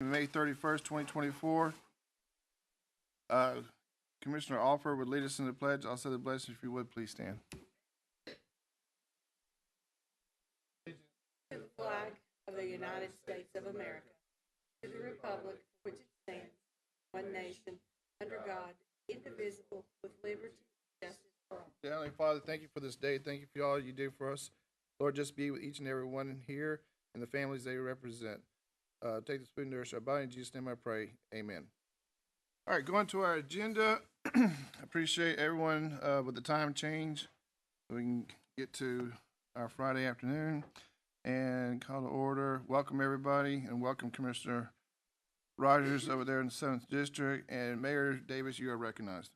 May 31st, 2024. Commissioner Alford would lead us in the pledge. I'll say the blessing. If you would, please stand. To the flag of the United States of America, to the republic for which it stands, one nation, under God, indivisible, with liberty and justice for all. Dear Heavenly Father, thank you for this day. Thank you for all you do for us. Lord, just be with each and every one here and the families they represent. Take this food and nourish our body. In Jesus' name I pray. Amen. All right, going to our agenda. I appreciate everyone with the time change. We can get to our Friday afternoon and call to order. Welcome, everybody, and welcome Commissioner Rogers over there in the 7th District. And Mayor Davis, you are recognized.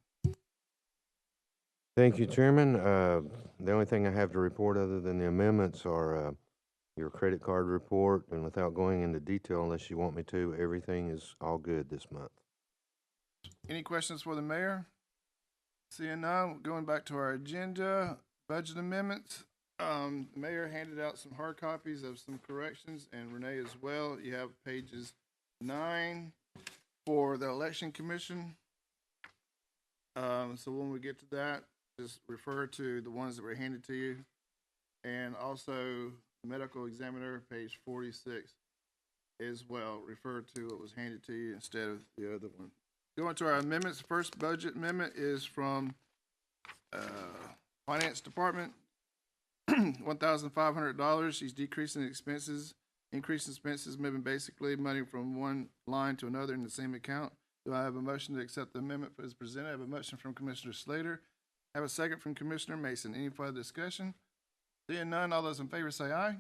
Thank you, Chairman. The only thing I have to report other than the amendments are your credit card report, and without going into detail unless you want me to, everything is all good this month. Any questions for the mayor? Seeing none, going back to our agenda, budget amendments. The mayor handed out some hard copies of some corrections, and Renee as well. You have pages 9 for the election commission. So when we get to that, just refer to the ones that were handed to you. And also medical examiner, page 46 as well. Refer to what was handed to you instead of the other one. Going to our amendments, the first budget amendment is from Finance Department, $1,500. She's decreasing expenses, increasing expenses, moving basically money from one line to another in the same account. Do I have a motion to accept the amendment as presented? I have a motion from Commissioner Slater. I have a second from Commissioner Mason. Any further discussion? Seeing none, all those in favor say aye.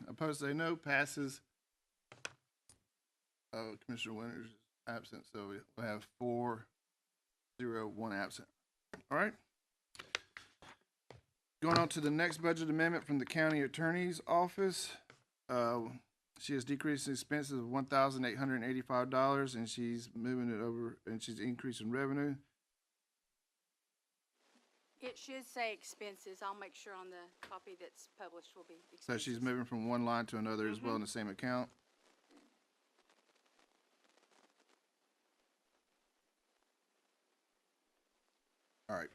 Opposed say no. Passes. Commissioner Winters is absent, so we'll have 4-0-1 absent. All right. Going on to the next budget amendment from the county attorney's office. She has decreased expenses of $1,885, and she's moving it over, and she's increasing revenue. It should say expenses. I'll make sure on the copy that's published will be expenses. So she's moving from one line to another as well in the same account. All right.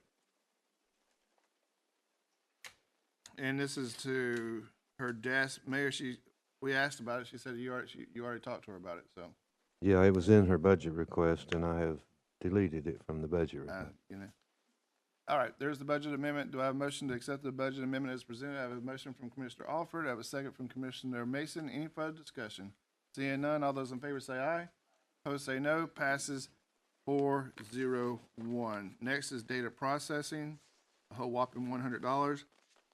And this is to her desk. Mayor, we asked about it. She said you already talked to her about it, so. Yeah, it was in her budget request, and I have deleted it from the budget request. All right, there's the budget amendment. Do I have a motion to accept the budget amendment as presented? I have a motion from Commissioner Alford. I have a second from Commissioner Mason. Any further discussion? Seeing none, all those in favor say aye. Opposed say no. Passes 4-0-1. Next is data processing, a whole whopping $100.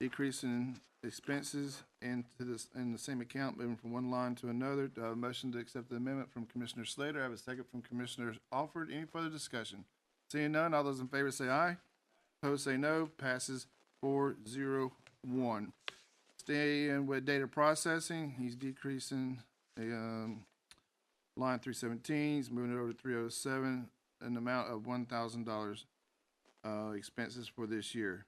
Decrease in expenses in the same account, moving from one line to another. Do I have a motion to accept the amendment from Commissioner Slater? I have a second from Commissioner Alford. Any further discussion? Seeing none, all those in favor say aye. Opposed say no. Passes 4-0-1. Staying with data processing, he's decreasing line 317. He's moving it over to 307, an amount of $1,000 expenses for this year.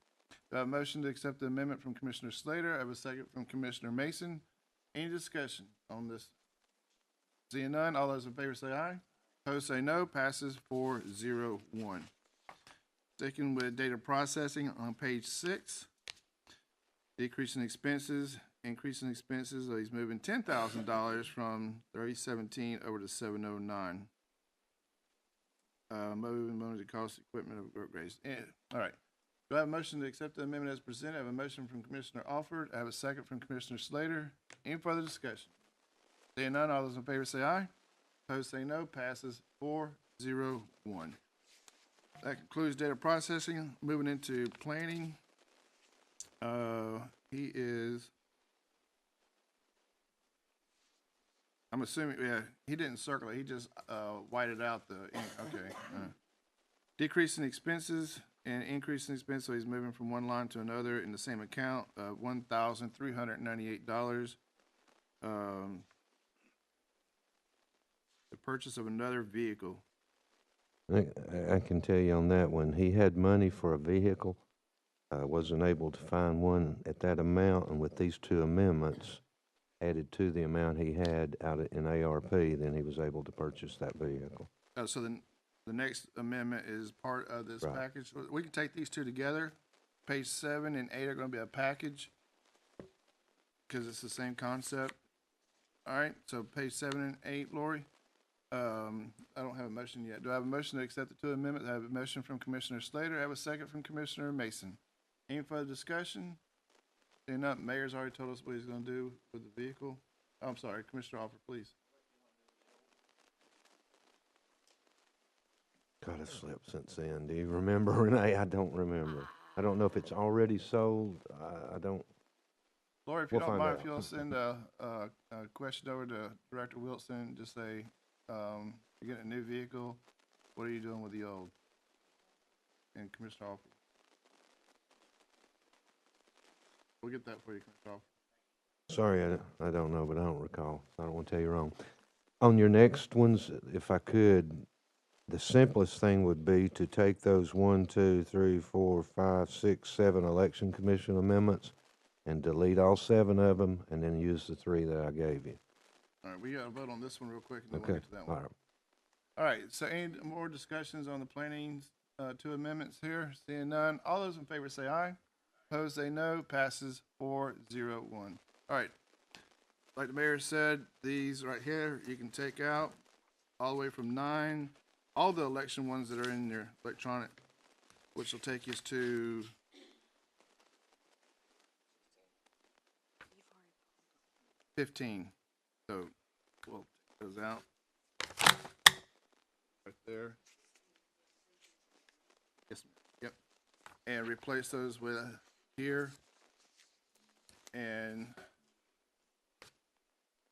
Do I have a motion to accept the amendment from Commissioner Slater? I have a second from Commissioner Mason. Any discussion on this? Seeing none, all those in favor say aye. Opposed say no. Passes 4-0-1. Sticking with data processing on page 6, decreasing expenses, increasing expenses. He's moving $10,000 from 317 over to 709. Moving the cost equipment of upgrades. All right. Do I have a motion to accept the amendment as presented? I have a motion from Commissioner Alford. I have a second from Commissioner Slater. Any further discussion? Seeing none, all those in favor say aye. Opposed say no. Passes 4-0-1. That concludes data processing. Moving into planning. He is, I'm assuming, yeah, he didn't circle it. He just whited out the ink. Okay. Decreasing expenses and increasing expense, so he's moving from one line to another in the same account, $1,398. The purchase of another vehicle. I can tell you on that one, he had money for a vehicle, wasn't able to find one at that amount, and with these two amendments, added to the amount he had in ARP, then he was able to purchase that vehicle. So then the next amendment is part of this Right. package. We can take these two together. Page 7 and 8 are gonna be a package because it's the same concept. All right, so page 7 and 8, Lori. I don't have a motion yet. Do I have a motion to accept the two amendments? I have a motion from Commissioner Slater. I have a second from Commissioner Mason. Any further discussion? Seeing none, Mayor's already told us what he's gonna do with the vehicle. Oh, I'm sorry, Commissioner Offer, please. God, I've slept since then. Do you remember, Renee? I don't remember. I don't know if it's already sold. I don't. Lori, if you We'll don't find mind, out. if you'll send a question over to Director Wilson, just say, you're getting a new vehicle, what are you doing with the old? And Commissioner Offer. We'll get that for you, Commissioner Offer. Sorry, I don't know, but I don't recall. I don't want to tell you wrong. On your next ones, if I could, the simplest thing would be to take those 1, 2, 3, 4, 5, 6, 7 election commission amendments and delete all 7 of them, and then use the 3 that I gave you. All right, we gotta vote on this one real quick, and then we'll Okay, get to that all one. right. All right, so any more discussions on the planning, two amendments here? Seeing none, all those in favor say aye. Opposed, say no. Passes 4-0-1. All right, like the mayor said, these right here, you can take out all the way from 9, all the election ones that are in your electronic, which will take us to 15. So we'll take those out. Right there. Yes, ma'am. Yep. And replace those with here. And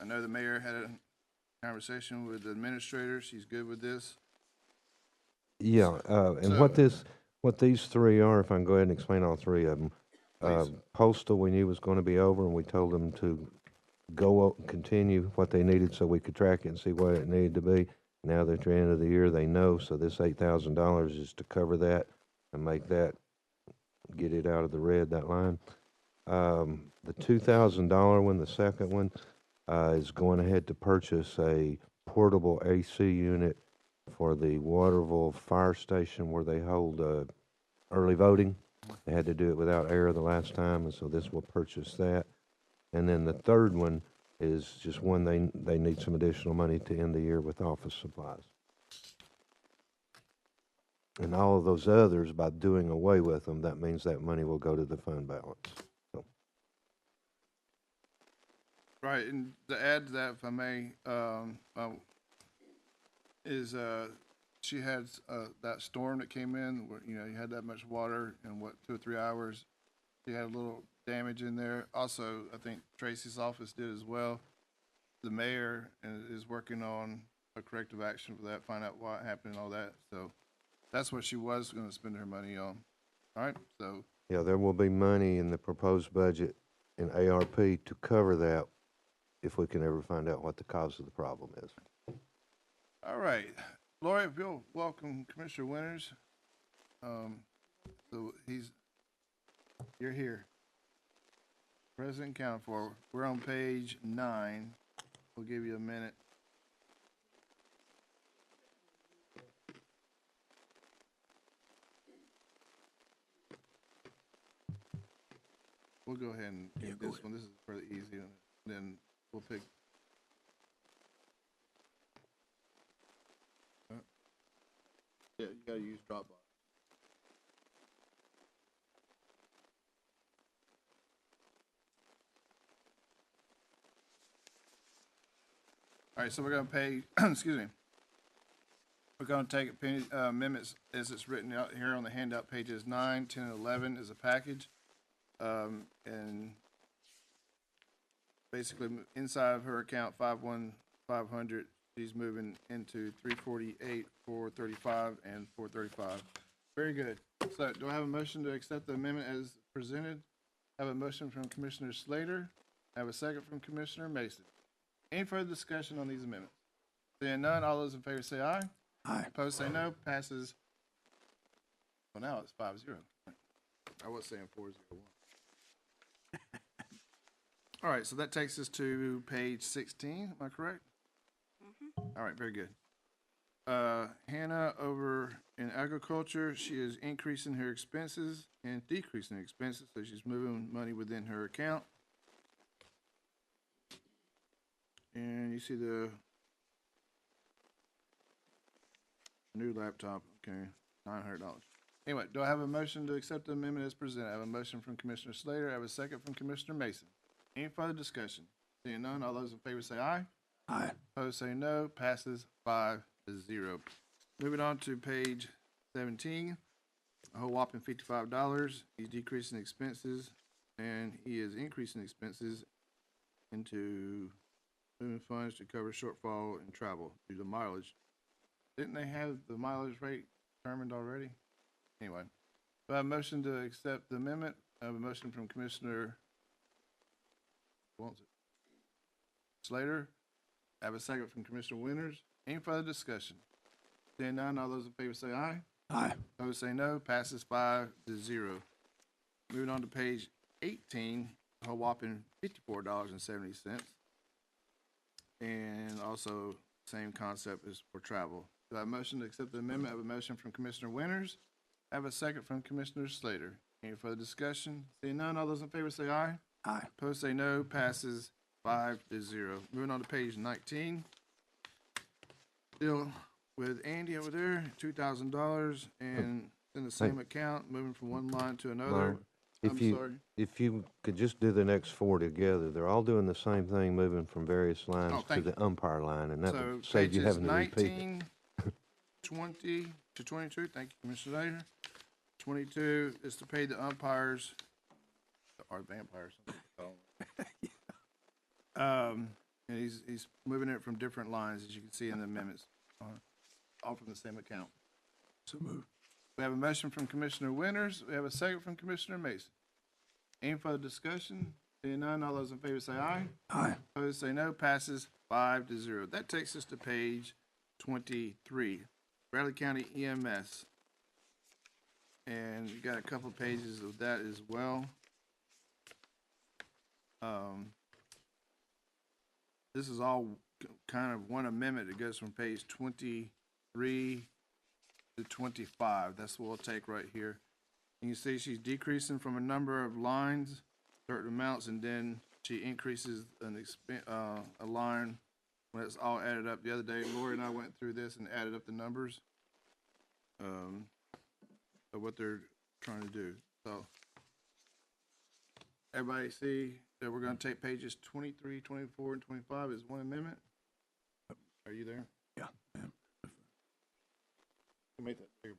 I know the mayor had a conversation with the administrator. She's good with this. Yeah, and So- what these 3 are, if I can go ahead and explain all 3 of them. Please. Postal, we knew was going to be over, and we told them to continue what they needed so we could track it and see what it needed to be. Now that they're end of the year, they know, so this $8,000 is to cover that and make that, get it out of the red, that line. The $2,000 one, the second one, is going ahead to purchase a portable AC unit for the Waterville Fire Station where they hold, early voting. They had to do it without air the last time, and so this will purchase that. And then the third one is just one they need some additional money to end the year with office supplies. And all of those others, by doing away with them, that means that money will go to the fund balance. So, Right, and to add to that, if I may, she had that storm that came in, where, you know, you had that much water in 2 or 3 hours. She had a little damage in there. Also, I think Tracy's office did as well. The mayor is working on a corrective action for that, find out what happened and all that. So that's what she was gonna spend her money on. All right, so yeah, there will be money in the proposed budget in ARP to cover that if we can ever find out what the cause of the problem is. all right, Lori, if you'll welcome Commissioner Winters. So you're here. President counted for. We're on page 9. We'll give you a minute. We'll go ahead and get this one. This is pretty easy. And then we'll pick. Yeah, you gotta use Dropbox. All right, so we're gonna pay, excuse me. We're gonna take amendments as it's written out here on the handout, pages 9, 10, and 11 as a package. And basically inside of her account, 51500, she's moving into 348, 435, and 435. Very good. So do I have a motion to accept the amendment as presented? I have a motion from Commissioner Slater. I have a second from Commissioner Mason. Any further discussion on these amendments? Seeing none, all those in favor say aye. Aye. Opposed say no. Passes. Well, now it's 5-0. I was saying 4-0-1. All right, so that takes us to page 16, am I correct? All right, very good. Hannah over in agriculture, she is increasing her expenses and decreasing expenses, so she's moving money within her account. And you see the new laptop, okay, $900. Anyway, do I have a motion to accept the amendment as presented? I have a motion from Commissioner Slater. I have a second from Commissioner Mason. Any further discussion? Seeing none, all those in favor say aye. Aye. Opposed say no. Passes 5-0. Moving on to page 17, a whole whopping $55. He's decreasing expenses, and he is increasing expenses into moving funds to cover shortfall in travel due to mileage. Didn't they have the mileage rate determined already? Anyway, do I have a motion to accept the amendment? I have a motion from Commissioner Slater. I have a second from Commissioner Winters. Any further discussion? Seeing none, all those in favor say aye. Aye. Opposed say no. Passes 5-0. Moving on to page 18, a whole whopping $54.70. And also same concept as for travel. Do I have a motion to accept the amendment? I have a motion from Commissioner Winters. I have a second from Commissioner Slater. Any further discussion? Seeing none, all those in favor say aye. Aye. Opposed say no. Passes 5-0. Moving on to page 19. Still with Andy over there, $2,000, and in the same account, moving from one line to another. Myron, I'm sorry. If you could just do the next four together, they're all doing the same thing, moving from various lines to thank the umpire line, and that So would save you pages having to repeat it. 19, 20 to 22, thank you, Commissioner Slater. 22 is to pay the umpires, or vampires. And he's moving it from different lines, as you can see in the amendments, all from the same account. So moved. We have a motion from Commissioner Winters. We have a second from Commissioner Mason. Any further discussion? Seeing none, all those in favor say aye. Aye. Opposed say no. Passes 5-0. That takes us to page 23, Bradley County EMS. And you got a couple pages of that as well. This is all kind of one amendment. It goes from page 23 to 25. That's what we'll take right here. You can see she's decreasing from a number of lines, certain amounts, and then she increases a line when it's all added up. The other day, Lori and I went through this and added up the numbers of what they're trying to do. So everybody see that we're going to take pages 23, 24, and 25 as one amendment? Are you there? Yeah. Make that bigger.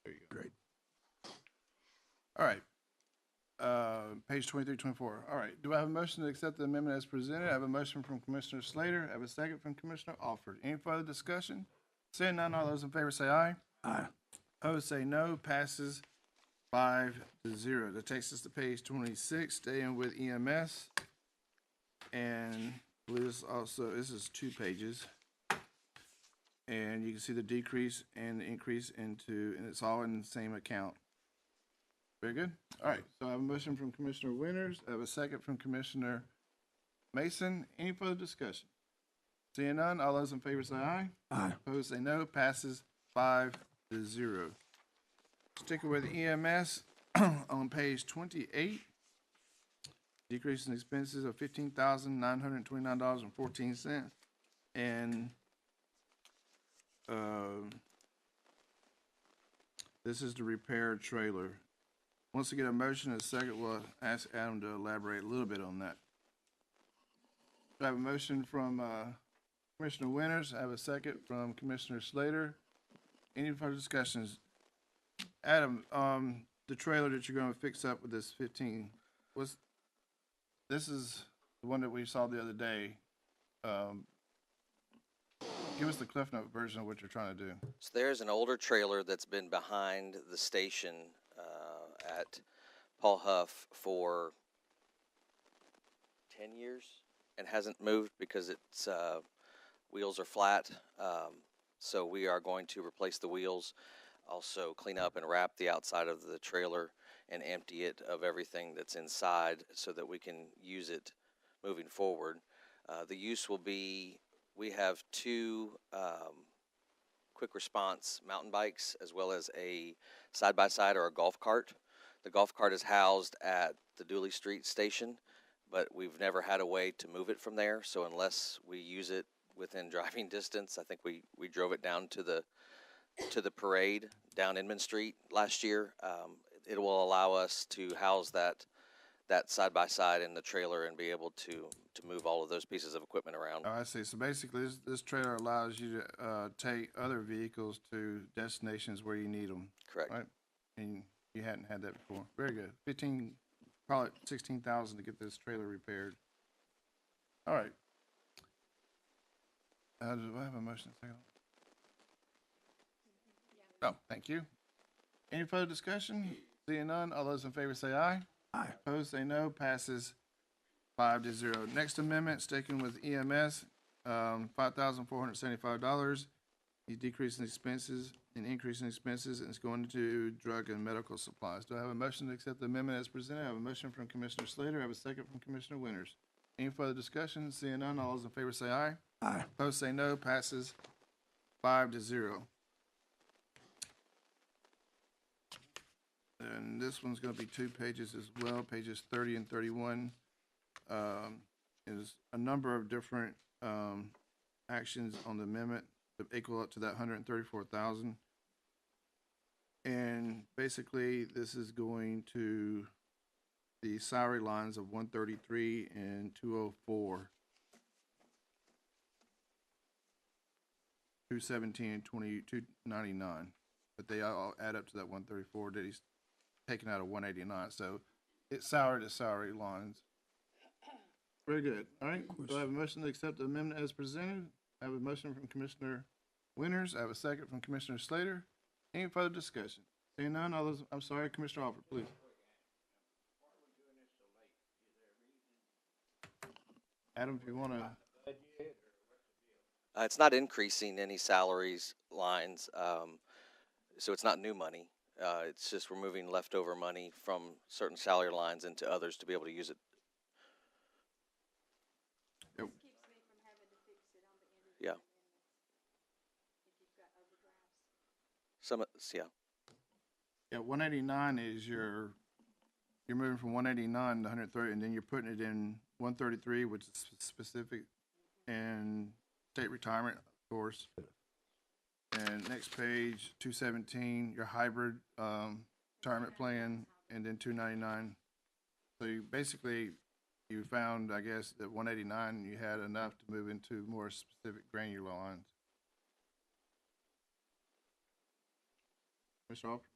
There you go. Great. All right. Page 23, 24. All right. Do I have a motion to accept the amendment as presented? I have a motion from Commissioner Slater. I have a second from Commissioner Alford. Any further discussion? Seeing none, all those in favor say aye. Aye. Opposed say no. Passes 5-0. That takes us to page 26, staying with EMS. And I believe this is 2 pages. And you can see the decrease and the increase and it's all in the same account. Very good. All right, so I have a motion from Commissioner Winters. I have a second from Commissioner Mason. Any further discussion? Seeing none, all those in favor say aye. Aye. Opposed say no. Passes 5-0. Sticking with EMS on page 28. Decrease in expenses of $15,929.14. And this is the repair trailer. Once we get a motion in a second, we'll ask Adam to elaborate a little bit on that. I have a motion from Commissioner Winters. I have a second from Commissioner Slater. Any further discussions? Adam, the trailer that you're going to fix up with this 15, this is the one that we saw the other day. Give us the Cliff Note version of what you're trying to do. So there's an older trailer that's been behind the station at Paul Huff for 10 years and hasn't moved because its wheels are flat. So we are going to replace the wheels, also clean up and wrap the outside of the trailer and empty it of everything that's inside so that we can use it moving forward. The use will be, we have two quick response mountain bikes as well as a side-by-side or a golf cart. The golf cart is housed at the Dooley Street station, but we've never had a way to move it from there. So unless we use it within driving distance, I think we drove it down to the parade down Inman Street last year. It will allow us to house that side-by-side in the trailer and be able to move all of those pieces of equipment around. Oh, I see. So basically, this trailer allows you to take other vehicles to destinations where you need them. Correct. Right? And you hadn't had that before. Very good. 15, probably 16,000 to get this trailer repaired. All right. Do I have a motion? Second? Oh, thank you. Any further discussion? Seeing none, all those in favor say aye. Aye. Opposed, say no. Passes 5-0. Next amendment, sticking with EMS, $5,475. He's decreasing expenses and increasing expenses, and it's going to drug and medical supplies. Do I have a motion to accept the amendment as presented? I have a motion from Commissioner Slater. I have a second from Commissioner Winters. Any further discussion? Seeing none, all those in favor say aye. Aye. Opposed, say no. Passes 5-0. And this one's going to be 2 pages as well, pages 30 and 31. Is a number of different actions on the amendment that equal up to that 134,000. And basically, this is going to the salary lines of 133 and 204, 217 and 299, but they all add up to that 134 that he's taken out of 189. So it's salary to salary lines. Very good. All right. Do I have a motion to accept the amendment as presented? I have a motion from Commissioner Winters. I have a second from Commissioner Slater. Any further discussion? Seeing none, all those, I'm sorry, Commissioner Alford, please. Adam, if you want to. It's not increasing any salaries lines, so it's not new money. It's just removing leftover money from certain salary lines into others to be able to use it. Yep. Keeps me from having to fix it on the end of the Yeah. amendments if you've got overdrafts. Yeah. Yeah, 189 is you're moving from 189 to 130, and then you're putting it in 133, which is specific, and state retirement, of course. And next page, 217, your hybrid retirement plan, and then 299. So you basically, you found, I guess, that 189, you had enough to move into more specific granular lines. Mr. Alford?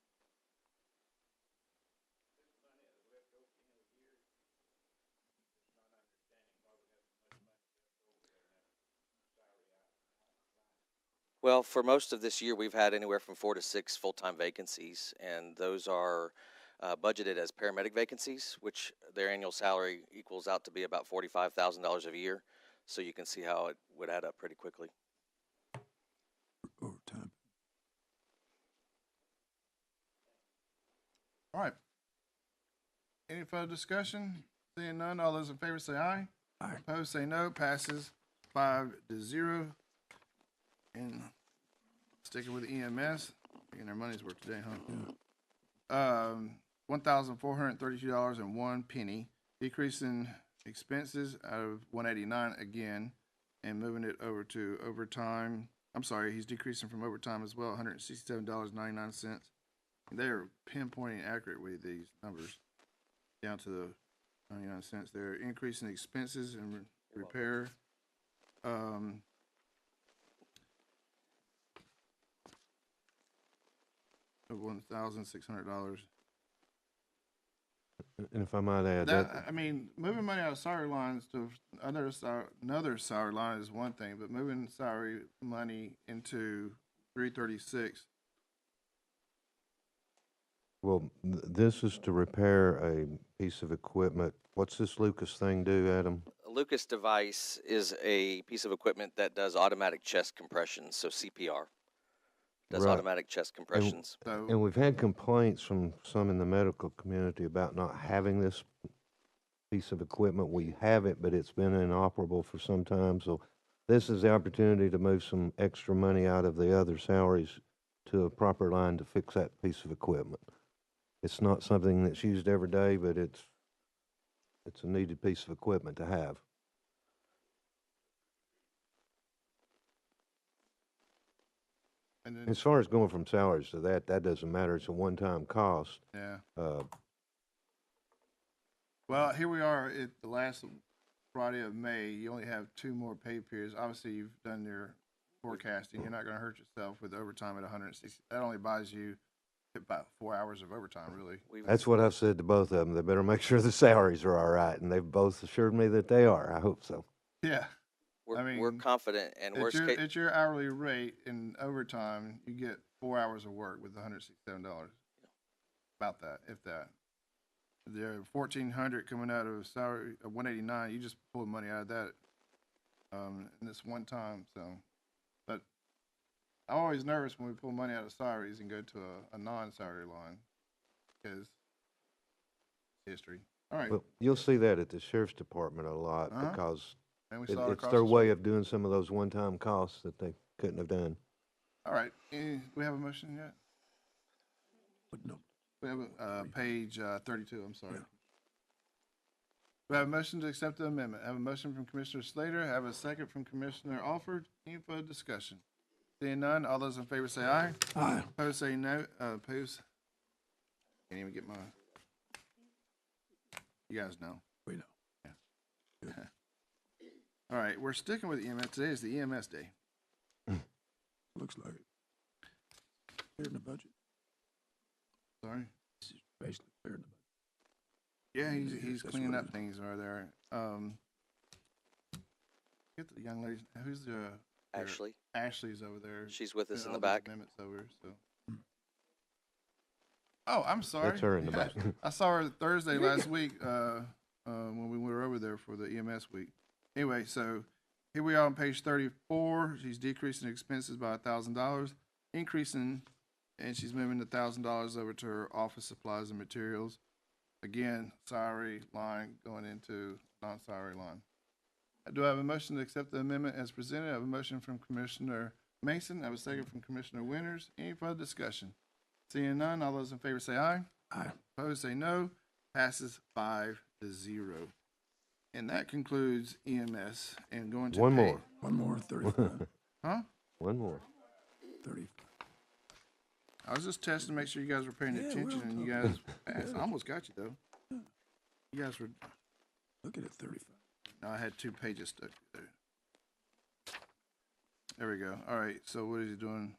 Well, for most of this year, we've had anywhere from 4 to 6 full-time vacancies, and those are budgeted as paramedic vacancies, which their annual salary equals out to be about $45,000 a year. So you can see how it would add up pretty quickly. Overtime. All right. Any further discussion? Seeing none, all those in favor say aye. Aye. Opposed, say no. Passes 5-0. And sticking with EMS, getting their money's worth today, huh? $1,432.01, decreasing expenses out of 189 again, and moving it over to overtime. I'm sorry, he's decreasing from overtime as well, $167.99. They're pinpointing accurately these numbers down to the 99 cents. They're increasing expenses and repair. Of $1,600. And if I might add, I mean, moving money out of salary lines to another salary line is one thing, but moving salary money into 336, well, this is to repair a piece of equipment. What's this Lucas thing do, Adam? A Lucas device is a piece of equipment that does automatic chest compressions, so CPR. Does Right. automatic chest compressions. And so, we've had complaints from some in the medical community about not having this piece of equipment. We have it, but it's been inoperable for some time. So this is the opportunity to move some extra money out of the other salaries to a proper line to fix that piece of equipment. It's not something that's used every day, but it's a needed piece of equipment to have. and then, As far as going from salaries to that doesn't matter. It's a one-time cost. yeah. Uh, Well, here we are at the last Friday of May. You only have 2 more pay periods. Obviously, you've done your forecasting. You're not going to hurt yourself with overtime at 160. That only buys you about 4 hours of overtime, really. That's what I've said to both of them. They better make sure the salaries are all right, and they've both assured me that they are. I hope so. Yeah. We're confident, and worst case, At your hourly rate in overtime, you get 4 hours of work with $167. About that, if that. The 1,400 coming out of salary of 189, you just pull money out of that, in this one time. So, but I'm always nervous when we pull money out of salaries and go to a non-salary line because history. All right, Well, you'll see that at the sheriff's department a lot Uh-huh. because and we saw it it's across their the way street. of doing some of those one-time costs that they couldn't have done. All right, we have a motion yet? No. We have page 32. I'm sorry. We have a motion to accept the amendment. I have a motion from Commissioner Slater. I have a second from Commissioner Alford. Any further discussion? Seeing none, all those in favor say aye. Aye. Opposed say no. Opposed. Can't even get my. You guys know. We know. All right, we're sticking with EMS. Today is the EMS day. Looks like it. Clearing the budget. Sorry. This is basically clearing the budget. Yeah, he's That's cleaning what up it is. things over there. Get the young lady. Who's the Ashley, Ashley's over there. she's with us Doing in the all these back. amendments over. So. Oh, I'm sorry. That's her in the back. I saw her Thursday last week when we were over there for the EMS week. Anyway, so here we are on page 34. She's decreasing expenses by $1,000, increasing, and she's moving the $1,000 over to her office supplies and materials. Again, salary line going into non-salary line. Do I have a motion to accept the amendment as presented? I have a motion from Commissioner Mason. I have a second from Commissioner Winters. Any further discussion? Seeing none, all those in favor say aye. Aye. Opposed say no. Passes 5-0. And that concludes EMS. And going to One more. One more, 35. Huh? One more. 35. I was just testing to make sure you guys were paying Yeah, we're attention, on and you top. guys passed. I almost got you though. You guys were. Look at it, 35. No, I had 2 pages stuck there. There we go. All right. So what is he doing?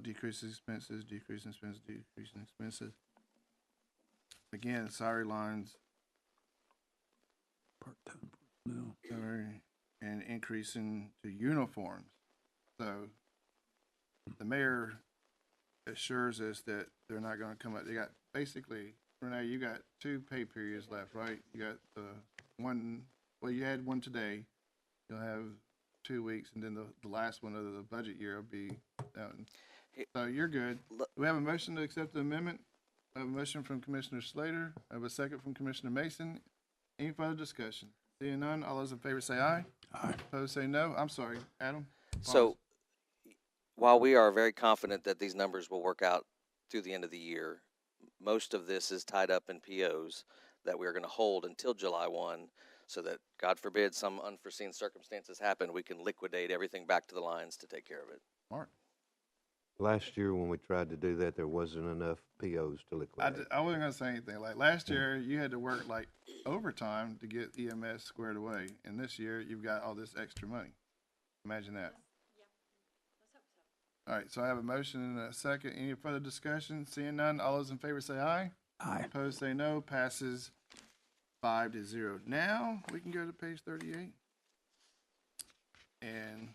Decreasing expenses, decreasing expenses, decreasing expenses. Again, salary lines, Part-time personnel. salary, and increasing to uniforms. So the mayor assures us that they're not going to come up. They got basically, Renee, you got 2 pay periods left, right? You got the one. Well, you had one today. You'll have 2 weeks, and then the last one of the budget year will be down. So you're good. Do we have a motion to accept the amendment? I have a motion from Commissioner Slater. I have a second from Commissioner Mason. Any further discussion? Seeing none, all those in favor say aye. Aye. Opposed say no. I'm sorry, Adam. So, while we are very confident that these numbers will work out through the end of the year, most of this is tied up in POs that we're going to hold until July 1, so that, God forbid, some unforeseen circumstances happen, we can liquidate everything back to the lines to take care of it. Mark. Last year when we tried to do that, there wasn't enough POs to liquidate. I wasn't gonna say anything. Like last year, you had to work like overtime to get EMS squared away, and this year you've got all this extra money. Imagine that. All right, so I have a motion and a second. Any further discussion? Seeing none, all those in favor say aye. Aye. Opposed, say no. Passes 5-0. Now, we can go to page 38. And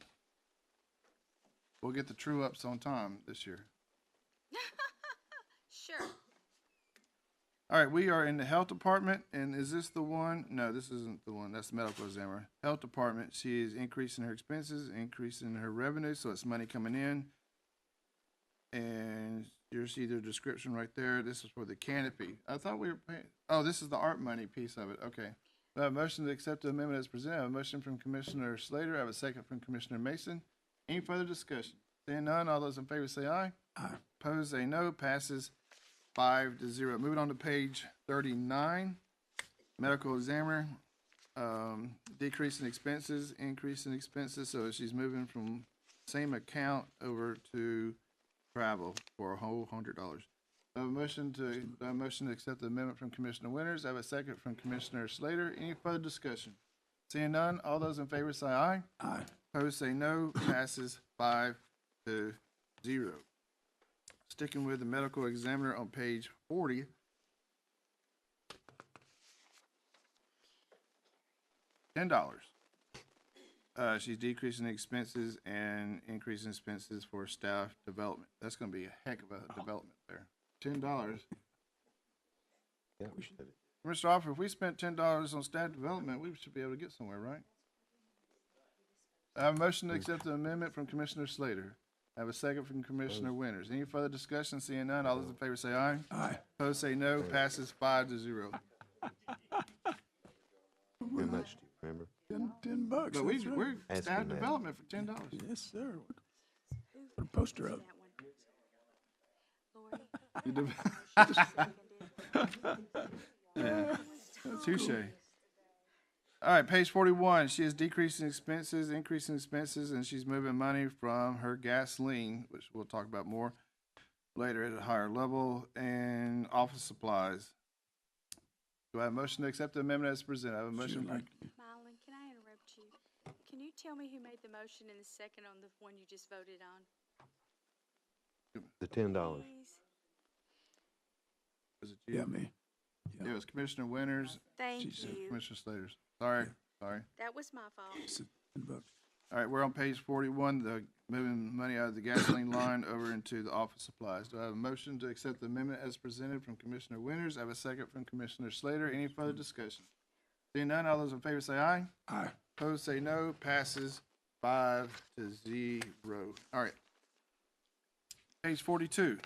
we'll get the true ups on time this year. Sure. All right, we are in the health department, and is this the one? No, this isn't the one. That's the medical examiner. Health department, she is increasing her expenses, increasing her revenue, so it's money coming in. And you see the description right there. This is for the canopy. I thought we were paying, oh, this is the art money piece of it. Okay. I have a motion to accept the amendment as presented. I have a motion from Commissioner Slater. I have a second from Commissioner Mason. Any further discussion? Seeing none, all those in favor say aye. Aye. Opposed, say no. Passes 5-0. Moving on to page 39, medical examiner, decrease in expenses, increase in expenses. So she's moving from same account over to travel for a whole $100. I have a motion to accept the amendment from Commissioner Winters. I have a second from Commissioner Slater. Any further discussion? Seeing none, all those in favor say aye. Aye. Opposed, say no. Passes 5-0. Sticking with the medical examiner on page 40. $10. She's decreasing expenses and increasing expenses for staff development. That's gonna be a heck of a development there. $10. Yeah. Mr. Offer, if we spent $10 on staff development, we should be able to get somewhere, right? I have a motion to accept the amendment from Commissioner Slater. I have a second from Commissioner Winters. Any further discussion? Seeing none, all those in favor say aye. Aye. Opposed, say no. Passes 5-0. How much do you remember? $10. But That's right. we're Asking staff that. development for $10. Yes, sir. Put a poster up. That one. Lori. Yeah, touche. All right, page 41. She is decreasing expenses, increasing expenses, and she's moving money from her gasoline, which we'll talk about more later at a higher level, and office supplies. Do I have a motion to accept the amendment as presented? I have a motion. Shoot, like, Mylan, can I interrupt you? Can you tell me who made the motion in the second on the one you just voted on? The $10. Please? Was it you? yeah, me. Yeah, it was Commissioner Winters, Thank She said you. Commissioner Slater's. Sorry. That was my fault. It's $10. All right, we're on page 41, the moving money out of the gasoline line over into the office supplies. Do I have a motion to accept the amendment as presented from Commissioner Winters? I have a second from Commissioner Slater. Any further discussion? Seeing none, all those in favor say aye. Aye. Opposed, say no. Passes 5-0. All right. Page 42,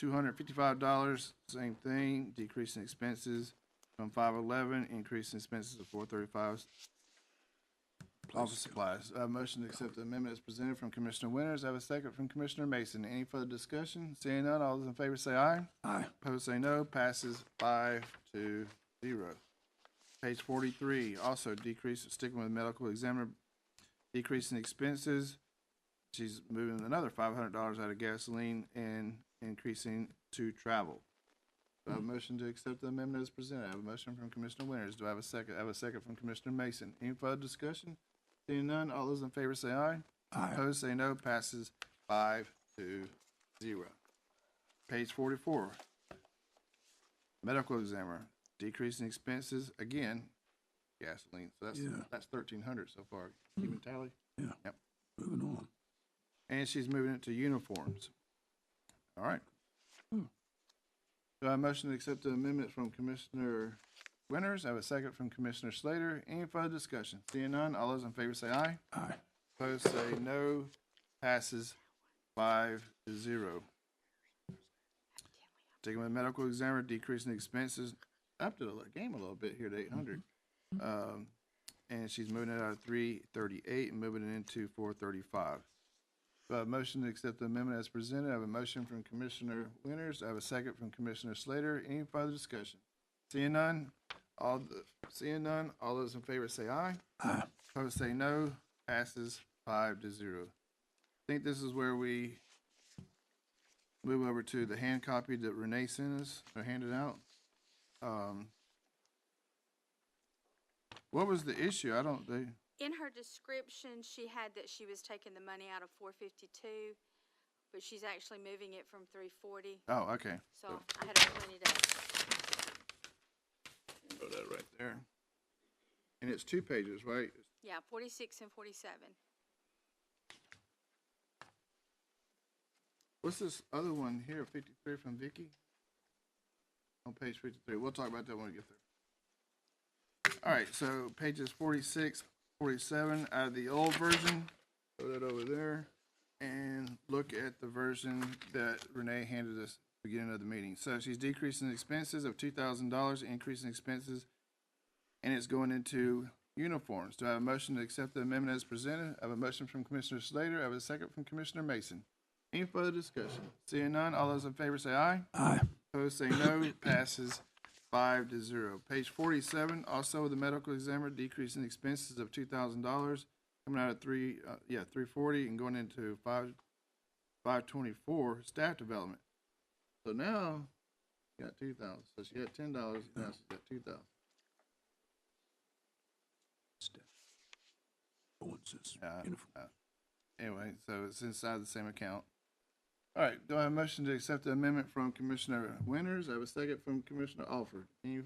$255, same thing, decreasing expenses from 511, increasing expenses to 435. Office supplies. I have a motion to accept the amendment as presented from Commissioner Winters. I have a second from Commissioner Mason. Any further discussion? Seeing none, all those in favor say aye. Aye. Opposed, say no. Passes 5-0. Page 43, also decrease, sticking with medical examiner, decreasing expenses. She's moving another $500 out of gasoline and increasing to travel. Do I have a motion to accept the amendment as presented? I have a motion from Commissioner Winters. Do I have a second? I have a second from Commissioner Mason. Any further discussion? Seeing none, all those in favor say aye. Aye. Opposed, say no. Passes 5-0. Page 44. Medical examiner, decreasing expenses, again, gasoline. So Yeah. that's 1,300 so far. Keeping tally? Yeah. Yep. Moving on. And she's moving it to uniforms. All right. Hmm. Do I have a motion to accept the amendment from Commissioner Winters? I have a second from Commissioner Slater. Any further discussion? Seeing none, all those in favor say aye. Aye. Opposed, say no. Passes 5-0. Taking with medical examiner, decreasing expenses, up to the game a little bit here to 800. And she's moving it out of 338 and moving it into 435. Do I have a motion to accept the amendment as presented? I have a motion from Commissioner Winters. I have a second from Commissioner Slater. Any further discussion? Seeing none, all those in favor say aye. Aye. Opposed say no. Passes 5-0. I think this is where we move over to the hand copy that Renee sent us or handed out. What was the issue? In her description, she had that she was taking the money out of 452. but she's actually moving it from 340, Oh, okay. so I had her clean it up. Throw that right there. And it's 2 pages, right? Yeah, 46 and 47. What's this other one here, 53 from Vicky? On page 53. We'll talk about that when we get there. All right, so pages 46, 47 out of the old version. Throw that over there. And look at the version that Renee handed us at the beginning of the meeting. So she's decreasing expenses of $2,000, increasing expenses, and it's going into uniforms. Do I have a motion to accept the amendment as presented? I have a motion from Commissioner Slater. I have a second from Commissioner Mason. Any further discussion? Seeing none, all those in favor say aye. Aye. Opposed say no. Passes 5-0. Page 47, also the medical examiner decreasing expenses of $2,000, coming out of 340 and going into 524 staff development. So now she got $2,000. So she had $10. Now she's got $2,000. Allowances, Uh, uniform. Anyway, so it's inside the same account. All right, do I have a motion to accept the amendment from Commissioner Winters? I have a second from Commissioner Alford. Any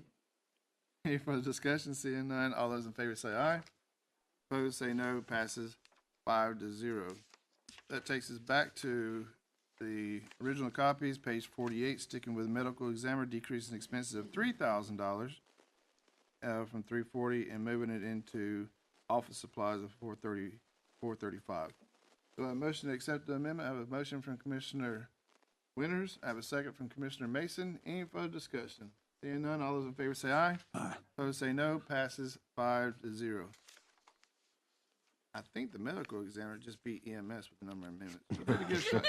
further discussion? Seeing none, all those in favor say aye. Opposed say no. Passes 5-0. That takes us back to the original copies, page 48, sticking with medical examiner, decreasing expenses of $3,000 from 340 and moving it into office supplies of 435. Do I have a motion to accept the amendment? I have a motion from Commissioner Winters. I have a second from Commissioner Mason. Any further discussion? Seeing none, all those in favor say aye. Aye. Opposed say no. Passes 5-0. I think the medical examiner just beat EMS with the number of amendments. You did a good shot.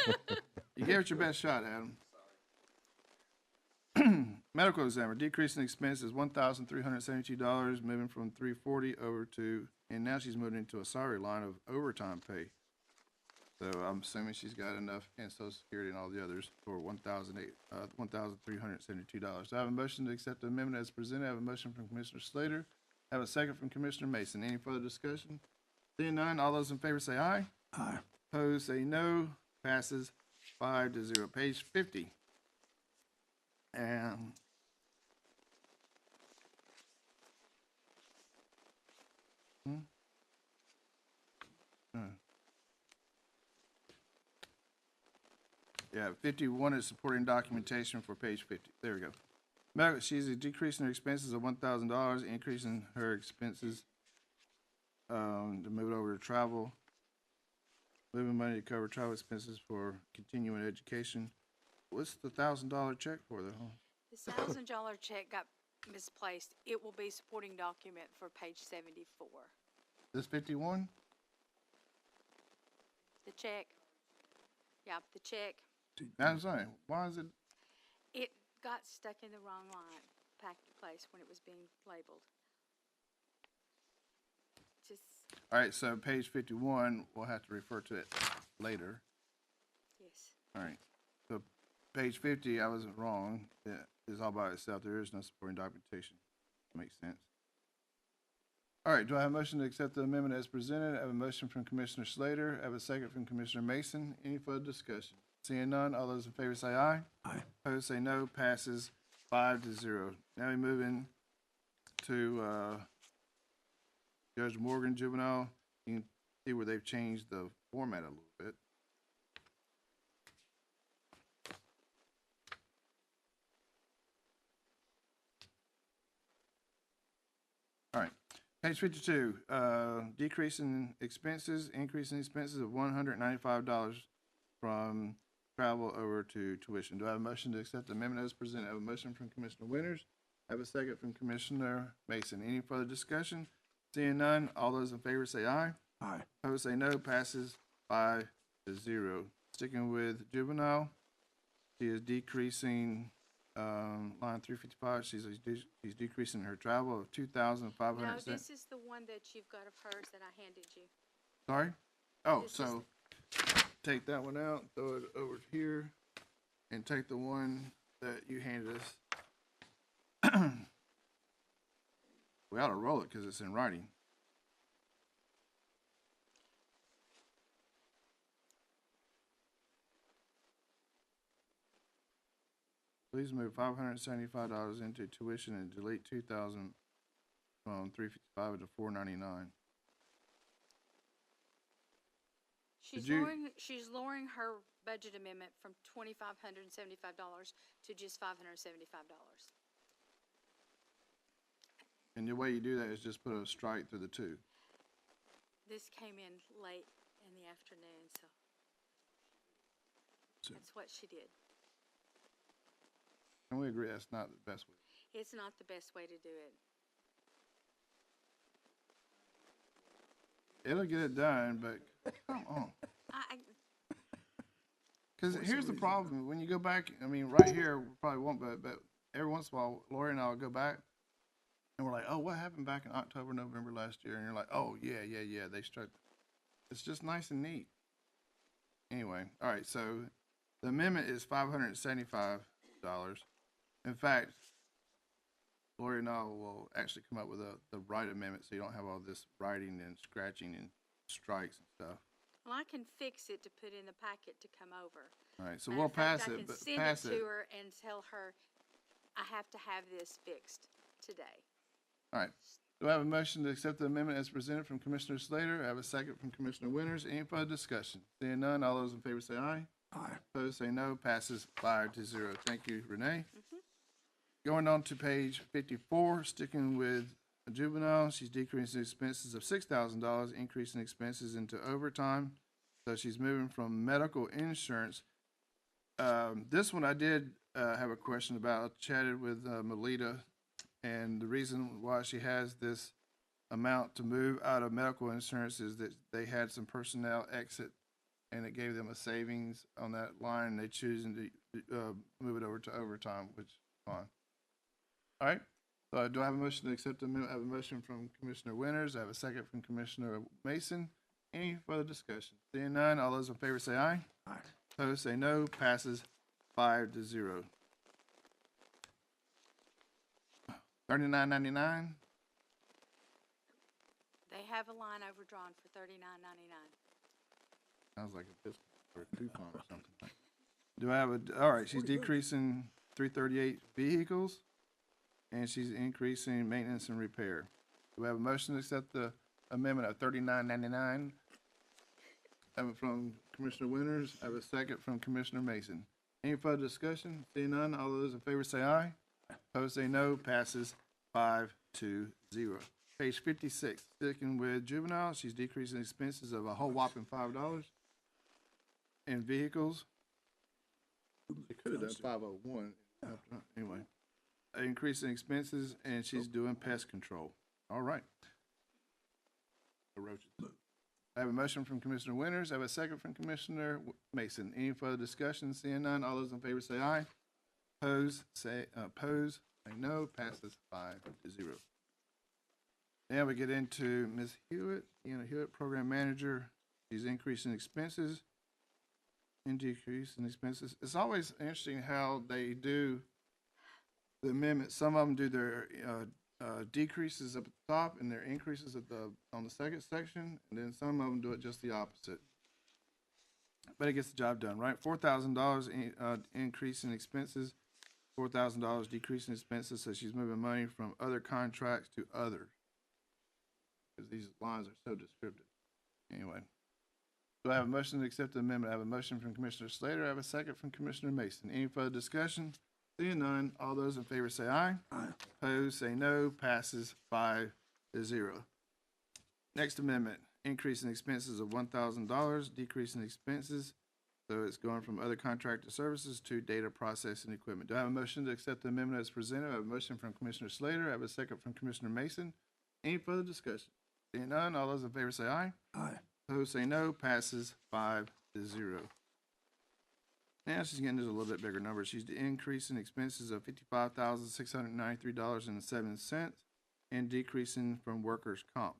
You gave it your best shot, Adam. Medical examiner, decreasing expenses $1,372, moving from 340 over to, and now she's moving into a salary line of overtime pay. So I'm assuming she's got enough in Social Security and all the others for $1,372. So I have a motion to accept the amendment as presented. I have a motion from Commissioner Slater. I have a second from Commissioner Mason. Any further discussion? Seeing none, all those in favor say aye. Aye. Opposed say no. Passes 5-0. Page 50. And yeah, 51 is supporting documentation for page 50. There we go. She's decreasing her expenses of $1,000, increasing her expenses to move it over to travel, moving money to cover travel expenses for continuing education. What's the $1,000 check for, though? The $1,000 check got misplaced. It will be supporting document for page 74. This 51? The check. Yeah, the check. I'm sorry. Why is it? It got stuck in the wrong line, packed in place when it was being labeled. Just, All right, so page 51, we'll have to refer to it later. yes. All right. So page 50, I wasn't wrong. It is all by itself. There is no supporting documentation. Makes sense. All right, do I have a motion to accept the amendment as presented? I have a motion from Commissioner Slater. I have a second from Commissioner Mason. Any further discussion? Seeing none, all those in favor say aye. Aye. Opposed say no. Passes 5-0. Now we move in to Judge Morgan Juvenile. You can see where they've changed the format a little bit. All right. Page 52, decrease in expenses, increase in expenses of $195 from travel over to tuition. Do I have a motion to accept the amendment as presented? I have a motion from Commissioner Winters. I have a second from Commissioner Mason. Any further discussion? Seeing none, all those in favor say aye. Aye. Opposed say no. Passes 5-0. Sticking with juvenile, she is decreasing line 355. She's decreasing her travel of 2,500. No, this is the one that you've got of hers that I handed you. Sorry? Oh, This is so take that one out, throw it over here, and take the one that you handed us. We ought to roll it because it's in writing. Please move $575 into tuition and delete 2,000 from 355 to 499. She's you- lowering her budget amendment from $2,575 to just $575. And the way you do that is just put a strike through the two. This came in late in the afternoon, so So- that's what she did. Can we agree that's not the best way? It's not the best way to do it. It'll get it done, but come on. I Because here's the problem, when you go back, I mean, right here, we probably won't, but every once in a while, Lori and I will go back, and we're like, oh, what happened back in October, November last year? And you're like, oh, yeah, they struck. It's just nice and neat. Anyway, all right, so the amendment is $575. In fact, Lori and I will actually come up with the right amendment, so you don't have all this writing and scratching and strikes and stuff. Well, I can fix it to put in the packet to come over. All right, so Matter we'll of fact, pass it, but I can send pass it it. to her and tell her I have to have this fixed today. All right. Do I have a motion to accept the amendment as presented from Commissioner Slater? I have a second from Commissioner Winters. Any further discussion? Seeing none, all those in favor say aye. Aye. Opposed, say no. Passes 5-0. Thank you, Renee. Going on to page 54, sticking with juvenile, she's decreasing expenses of $6,000, increasing expenses into overtime. So she's moving from medical insurance. This one I did have a question about. I chatted with Melita, and the reason why she has this amount to move out of medical insurance is that they had some personnel exit, and it gave them a savings on that line, and they choosing to move it over to overtime, which is fine. All right. So do I have a motion to accept the amendment? I have a motion from Commissioner Winters. I have a second from Commissioner Mason. Any further discussion? Seeing none, all those in favor say aye. Aye. Opposed, say no. Passes 5-0. $39.99. They have a line overdrawn for $39.99. Sounds like a biscuit or a coupon or something. Do I have all right, she's decreasing 338 vehicles, and she's increasing maintenance and repair. Do we have a motion to accept the amendment of $39.99? I have it from Commissioner Winters. I have a second from Commissioner Mason. Any further discussion? Seeing none, all those in favor say aye. Opposed, say no. Passes 5-0. Page 56, sticking with juvenile, she's decreasing expenses of a whole whopping $5 in vehicles. She could have done 501. Anyway, increasing expenses, and she's doing pest control. All right. The roaches. I have a motion from Commissioner Winters. I have a second from Commissioner Mason. Any further discussion? Seeing none, all those in favor say aye. Opposed, say no. Passes 5-0. Now we get into Ms. Hewitt, Hewitt, Program Manager. She's increasing expenses and decreasing expenses. It's always interesting how they do the amendment. Some of them do their decreases up at the top and their increases on the second section, and then some of them do it just the opposite. But it gets the job done, right? $4,000 increase in expenses, $4,000 decrease in expenses. So she's moving money from other contracts to others, because these lines are so descriptive. Anyway, do I have a motion to accept the amendment? I have a motion from Commissioner Slater. I have a second from Commissioner Mason. Any further discussion? Seeing none, all those in favor say aye. Aye. Opposed, say no. Passes 5-0. Next amendment, increase in expenses of $1,000, decrease in expenses. So it's going from other contractor services to data processing equipment. Do I have a motion to accept the amendment as presented? I have a motion from Commissioner Slater. I have a second from Commissioner Mason. Any further discussion? Seeing none, all those in favor say aye. Aye. Opposed, say no. Passes 5-0. Now she's getting into a little bit bigger number. She's increasing expenses of $55,693.07 and decreasing from workers' comp.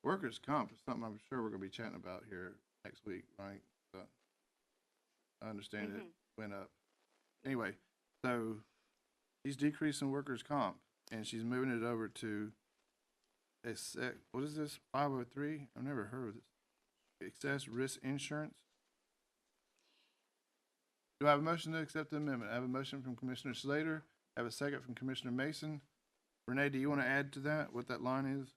Workers' comp is something I'm sure we're gonna be chatting about here next week, right? So I understand it went up. Anyway, so she's decreasing workers' comp and she's moving it over to what is this? 503? I've never heard of this. Excess risk insurance. Do I have a motion to accept the amendment? I have a motion from Commissioner Slater. I have a second from Commissioner Mason. Renee, do you want to add to that, what that line is?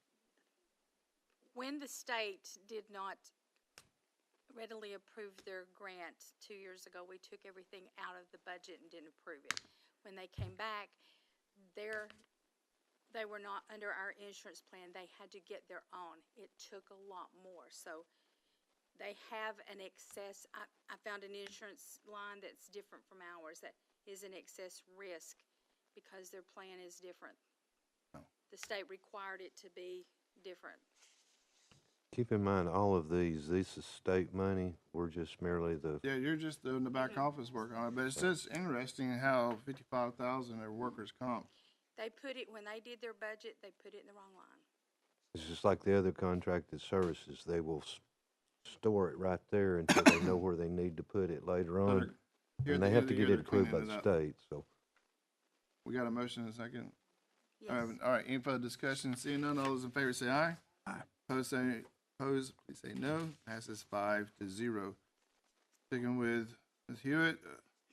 When the state did not readily approve their grant 2 years ago, we took everything out of the budget and didn't approve it. When they came back, they were not under our insurance plan. They had to get their own. It took a lot more. So they have an excess. I found an insurance line that's different from ours that is an excess risk because their plan is different. Oh. The state required it to be different. Keep in mind, all of this is state money. We're just merely the, Yeah, you're just doing the back office work on it, but it's just interesting how 55,000 are workers' comp. They put it, when they did their budget, they put it in the wrong line. it's just like the other contracted services. They will store it right there until they know where they need to put it later on. Here And at they the have end to of the get year, it they're approved by cleaning the it up. state, so. We got a motion and a second. Yes. All right, any further discussion? Seeing none, all those in favor say aye. Aye. Opposed, please say no. Passes 5-0. Sticking with Ms. Hewitt,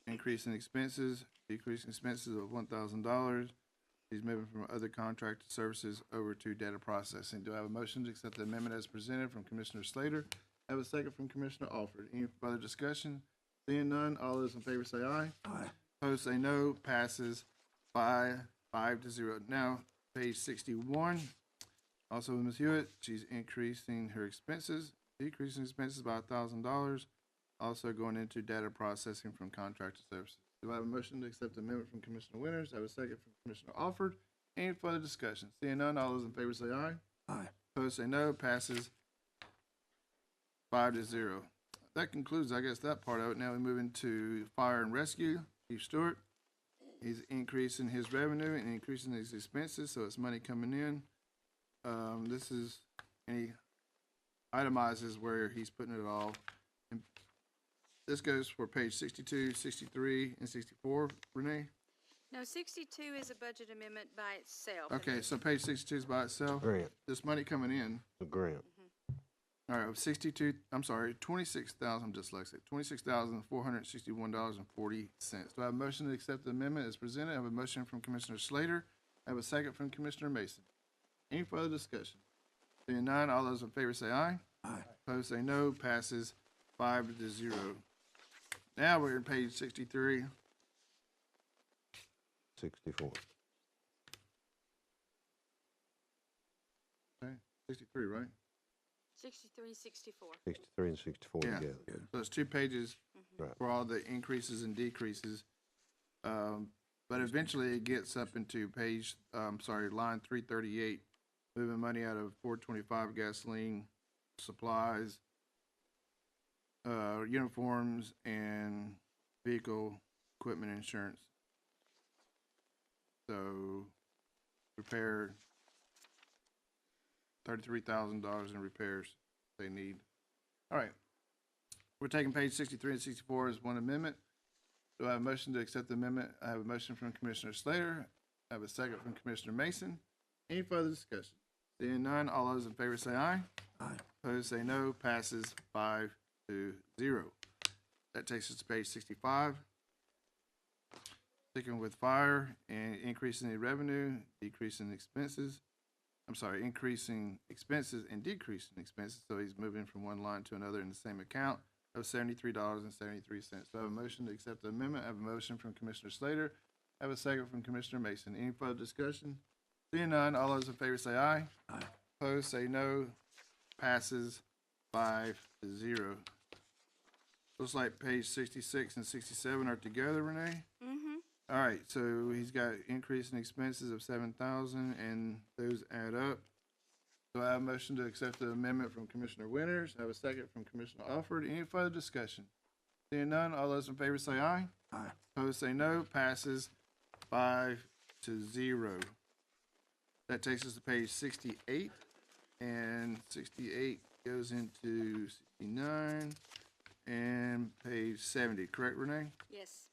increase in expenses, decrease in expenses of $1,000. She's moving from other contracted services over to data processing. Do I have a motion to accept the amendment as presented from Commissioner Slater? I have a second from Commissioner Alford. Any further discussion? Seeing none, all those in favor say aye. Aye. Opposed, say no. Passes 5-0. Now, page 61. Also with Ms. Hewitt, she's increasing her expenses, decreasing expenses by $1,000. Also going into data processing from contracted services. Do I have a motion to accept the amendment from Commissioner Winters? I have a second from Commissioner Alford. Any further discussion? Seeing none, all those in favor say aye. Aye. Opposed, say no. Passes 5-0. That concludes, I guess, that part of it. Now we move into fire and rescue. Chief Stewart, he's increasing his revenue and increasing his expenses, so it's money coming in. This is, and he itemizes where he's putting it all. And this goes for page 62, 63, and 64, Renee? No, 62 is a budget amendment by itself. and Okay, so page 62 is by itself. Grant, This money coming in, the grant. all right, 26,000, I'm dyslexic, $26,461.40. Do I have a motion to accept the amendment as presented? I have a motion from Commissioner Slater. I have a second from Commissioner Mason. Any further discussion? Seeing none, all those in favor say aye. Aye. Opposed, say no. Passes 5-0. Now we're in page 63. 64. Okay, 63, right? 63, 64. 63 and 64 Yeah. together. So it's 2 pages Right. for all the increases and decreases. But eventually it gets up into line 338, moving money out of 425 gasoline, supplies, uniforms, and vehicle equipment insurance. So repair, $33,000 in repairs they need. All right. We're taking page 63 and 64 as one amendment. Do I have a motion to accept the amendment? I have a motion from Commissioner Slater. I have a second from Commissioner Mason. Any further discussion? Seeing none, all those in favor say aye. Aye. Opposed, say no. Passes 5-0. That takes us to page 65. Sticking with fire and increasing the revenue, decreasing expenses. Increasing expenses and decreasing expenses. So he's moving from one line to another in the same account of $73.73. So I have a motion to accept the amendment. I have a motion from Commissioner Slater. I have a second from Commissioner Mason. Any further discussion? Seeing none, all those in favor say aye. Aye. Opposed, say no. Passes 5-0. Looks like page 66 and 67 are together, Renee? Mm-hmm. All right, so he's got increase in expenses of 7,000, and those add up. So I have a motion to accept the amendment from Commissioner Winters. I have a second from Commissioner Alford. Any further discussion? Seeing none, all those in favor say aye. Aye. Opposed, say no. Passes 5-0. That takes us to page 68, and 68 goes into 69 and page 70. Correct, Renee? Yes.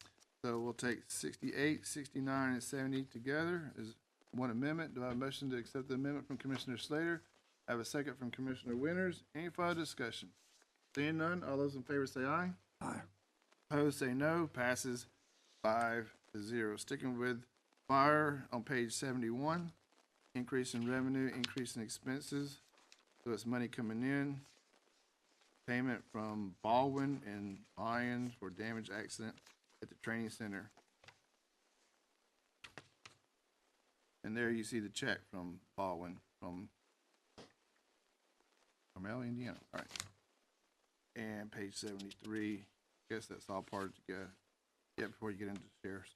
So we'll take 68, 69, and 70 together as one amendment. Do I have a motion to accept the amendment from Commissioner Slater? I have a second from Commissioner Winters. Any further discussion? Seeing none, all those in favor say aye. Aye. Opposed, say no. Passes 5-0. Sticking with fire on page 71, increase in revenue, increase in expenses. So it's money coming in. Payment from Baldwin and Lyons for damage accident at the training center. And there you see the check from Baldwin from Carmel, Indiana. All right. And page 73. Guess that's all part together. Yeah, before you get into the sheriff's.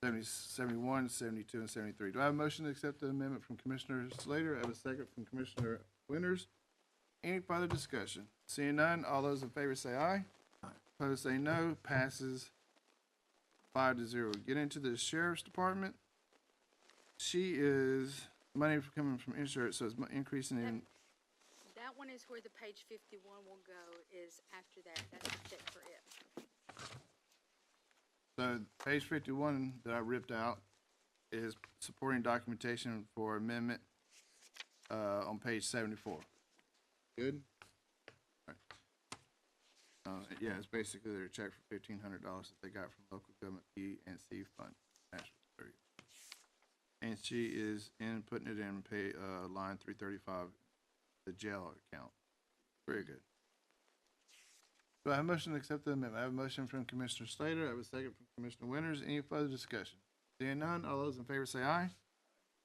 70, 71, 72, and 73. Do I have a motion to accept the amendment from Commissioner Slater? I have a second from Commissioner Winters. Any further discussion? Seeing none, all those in favor say aye. Opposed say no. Passes 5-0. Get into the sheriff's department. She is money coming from insurance, so it's increasing in. That one is where the page 51 will go, is after that. That's the check for it. So page 51 that I ripped out is supporting documentation for amendment on page 74. Good? All right. Yeah, it's basically their check for $1,500 that they got from local government P and C fund. National Security. And she is putting it in line 335, the jail account. Very good. Do I have a motion to accept the amendment? I have a motion from Commissioner Slater. I have a second from Commissioner Winters. Any further discussion? Seeing none, all those in favor say aye.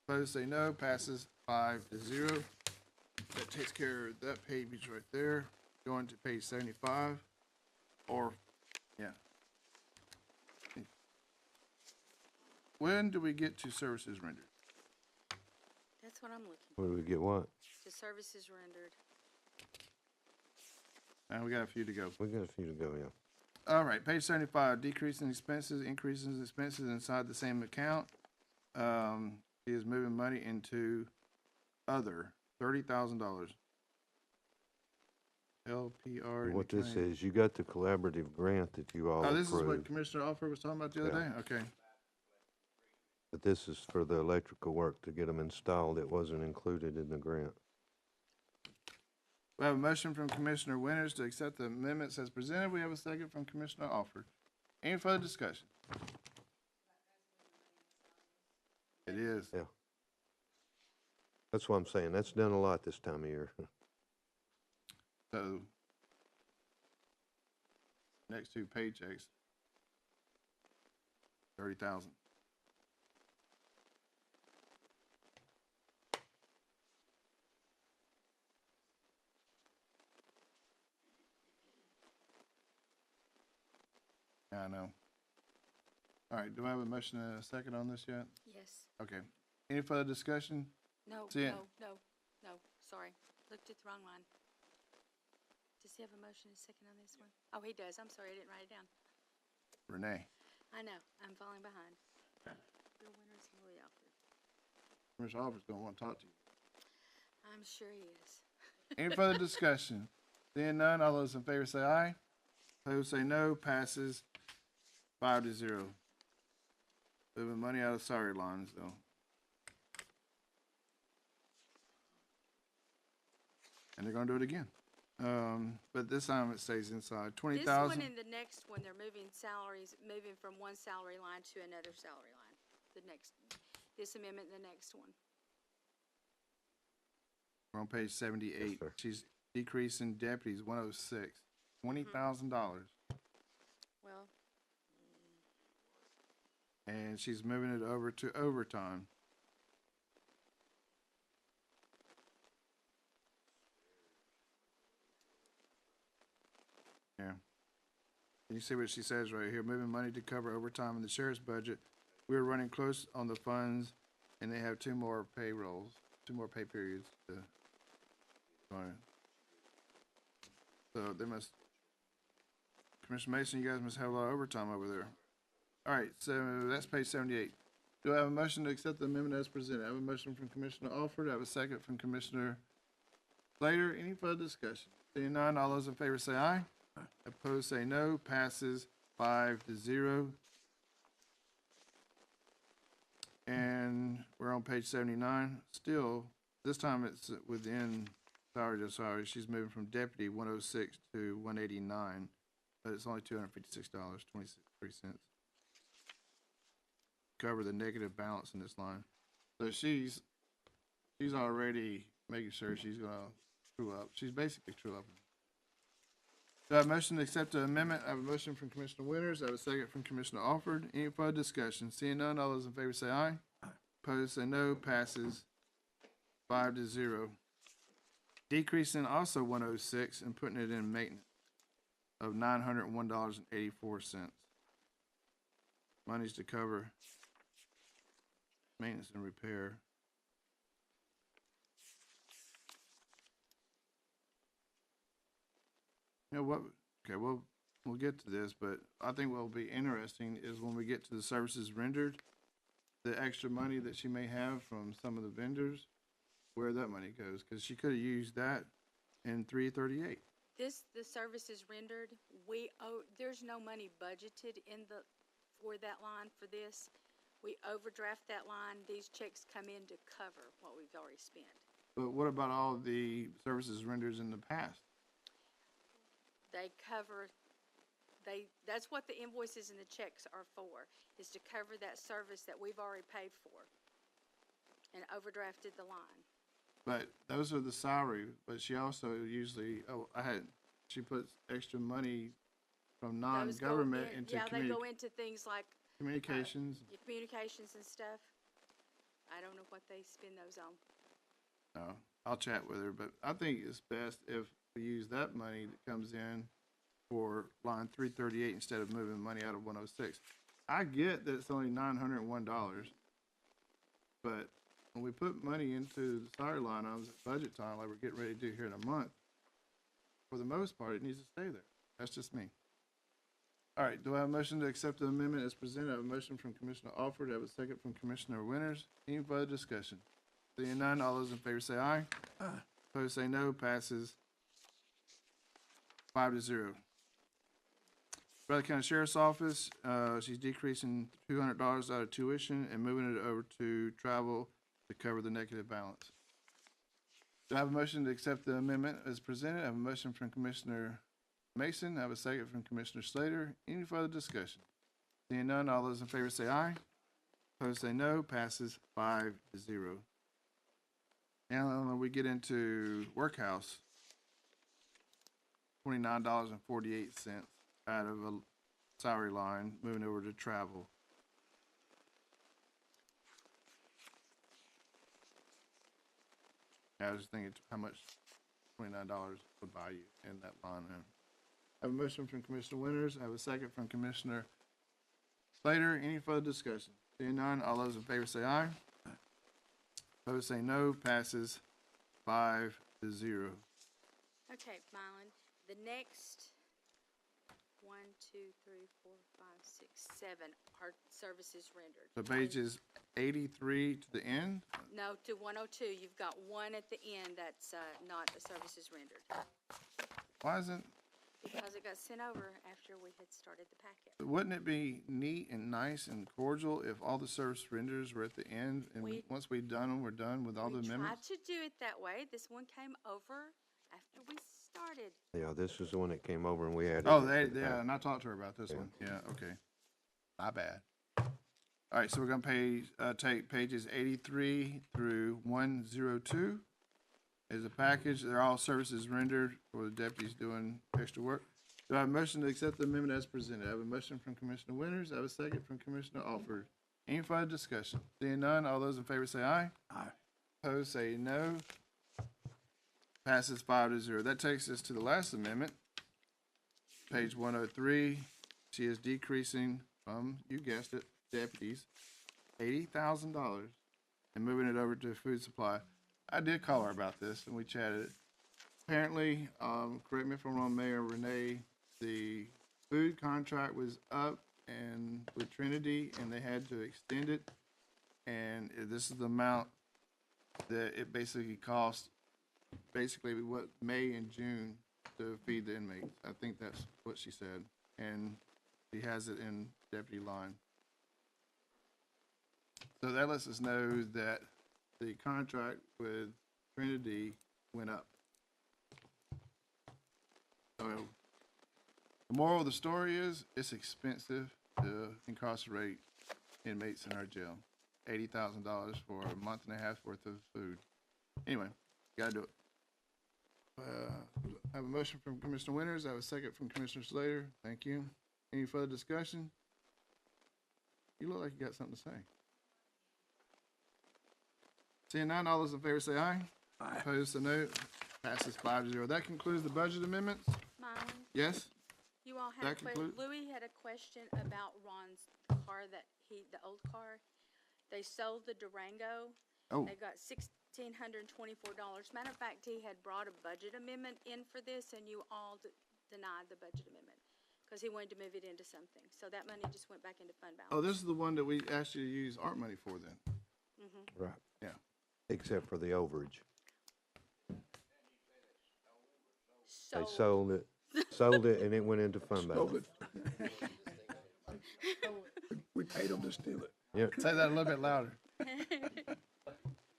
Opposed say no. Passes 5-0. That takes care of that page right there. Going to page 75. Or, yeah. When do we get to services rendered? That's what I'm looking Where for. do we get what? The services rendered. We got a few to go. We got a few to go, yeah. All right, page 75, decrease in expenses, increases in expenses inside the same account. He is moving money into other, $30,000. LPR. What this is, you got the collaborative grant that you all Oh, this is what approved, Commissioner Alford was talking about the other Yeah. day? Okay. but this is for the electrical work to get them installed. It wasn't included in the grant. We have a motion from Commissioner Winters to accept the amendments as presented. We have a second from Commissioner Alford. Any further discussion? It is. Yeah. That's what I'm saying. That's done a lot this time of year. So, next two paychecks, 30,000. Yeah, I know. All right, do I have a motion and a second on this yet? Yes. Okay. Any further discussion? No, See it. no, sorry. Looked at the wrong line. Does he have a motion and a second on this one? Oh, he does. I'm sorry, I didn't write it down. Renee. I know, I'm falling behind. Bill Winters and Louis Alford. Commissioner Alford's gonna want to talk to you. I'm sure he is. Any further discussion? Seeing none, all those in favor say aye. Opposed say no. Passes 5-0. Moving money out of salary lines though. And they're gonna do it again. But this time it stays inside. This 20,000. one and the next one, they're moving salaries, moving from one salary line to another salary line. The next, this amendment, the next one. We're on page 78. Yes, sir. She's decreasing deputies 106, $20,000, Well, and she's moving it over to overtime. Yeah. And you see what she says right here, moving money to cover overtime in the sheriff's budget. We're running close on the funds, and they have two more pay periods to. Right. So they must, Commissioner Mason, you guys must have a lot of overtime over there. All right, so that's page 78. Do I have a motion to accept the amendment as presented? I have a motion from Commissioner Alford. I have a second from Commissioner Slater. Any further discussion? Seeing none, all those in favor say aye. Opposed say no. Passes 5-0. And we're on page 79. Still, this time it's within salary to salary. She's moving from deputy 106 to 189. but it's only $256.23. Cover the negative balance in this line. So she's already making sure she's gonna true up. She's basically true up. Do I have a motion to accept the amendment? I have a motion from Commissioner Winters. I have a second from Commissioner Alford. Any further discussion? Seeing none, all those in favor say aye. Opposed, say no. Passes 5-0. Decreasing also 106 and putting it in maintenance of $901.84. Monies to cover maintenance and repair. You know what? Okay, we'll get to this, but I think what'll be interesting is when we get to the services rendered, the extra money that she may have from some of the vendors, where that money goes, because she could have used that in 338. The services rendered, there's no money budgeted for that line for this. We overdraft that line. These checks come in to cover what we've already spent. But what about all the services rendered in the past? They cover, that's what the invoices and the checks are for, is to cover that service that we've already paid for and overdrafted the line. But those are the salary, but she also usually, she puts extra money from Those go non-government in- into Yeah, they go into things like communications. your communications and stuff. I don't know what they spend those on. No, I'll chat with her, but I think it's best if we use that money that comes in for line 338 instead of moving money out of 106. I get that it's only $901, but when we put money into the salary line items at budget time, like we're getting ready to do here in a month, for the most part, it needs to stay there. That's just me. All right, do I have a motion to accept the amendment as presented? I have a motion from Commissioner Alford. I have a second from Commissioner Winters. Any further discussion? Seeing none, all those in favor say aye. Aye. Opposed say no. Passes 5-0. Bradley County Sheriff's Office, she's decreasing $200 out of tuition and moving it over to travel to cover the negative balance. Do I have a motion to accept the amendment as presented? I have a motion from Commissioner Mason. I have a second from Commissioner Slater. Any further discussion? Seeing none, all those in favor say aye. Opposed say no. Passes 5-0. Now we get into workhouse. $29.48 out of a salary line, moving over to travel. I was thinking how much $29 would buy you in that line. I have a motion from Commissioner Winters. I have a second from Commissioner Slater. Any further discussion? Seeing none, all those in favor say aye. Opposed say no. Passes 5-0. Okay, Mylan, the next 1, 2, 3, 4, 5, 6, 7 are services rendered. So pages 83 to the end. No, to 102, you've got one at the end that's not the services rendered. Why isn't, Because it got sent over after we had started the packet. wouldn't it be neat and nice and cordial if all the service renders were at the end and once we've done them, we're done with all the We tried amendments? to do it that way. This one came over after we started. Yeah, this is the one that came over and we added. Oh, it to the yeah, back. and I talked to her about this Yeah. one. Yeah, okay. My bad. All right, so we're gonna take pages 83 through 102 as a package. They're all services rendered for the deputies doing extra work. Do I have a motion to accept the amendment as presented? I have a motion from Commissioner Winters. I have a second from Commissioner Alford. Any further discussion? Seeing none, all those in favor say aye. Aye. Opposed, say no. Passes 5-0. That takes us to the last amendment. Page 103. She is decreasing from, you guessed it, deputies, $80,000 and moving it over to food supply. I did call her about this and we chatted. Apparently, correct me if I'm wrong, Mayor Renee, the food contract was up and with Trinity and they had to extend it. And this is the amount that it basically cost, basically what, May and June to feed the inmates. I think that's what she said. And she has it in deputy line. So that lets us know that the contract with Trinity went up. So The moral of the story is, it's expensive to incarcerate inmates in our jail. $80,000 for a month and a half worth of food. Anyway, gotta do it. I have a motion from Commissioner Winters. I have a second from Commissioner Slater. Thank you. Any further discussion? You look like you got something to say. Seeing none, all those in favor say aye. Aye. Opposed, say no. Passes 5-0. That concludes the budget amendments. Mine, Yes? you all had That a question, conclude- Louis had a question about Ron's car the old car. They sold the Durango. Oh, They got $1,624. Matter of fact, he had brought a budget amendment in for this, and you all denied the budget amendment because he wanted to move it into something. So that money just went back into fund balance. oh, this is the one that we asked you to use art money for then. Right. Yeah. Except for the overage. They So, sold it, and it went into fund Stole balance. it. We paid them to steal it. Yep. Say that a little bit louder.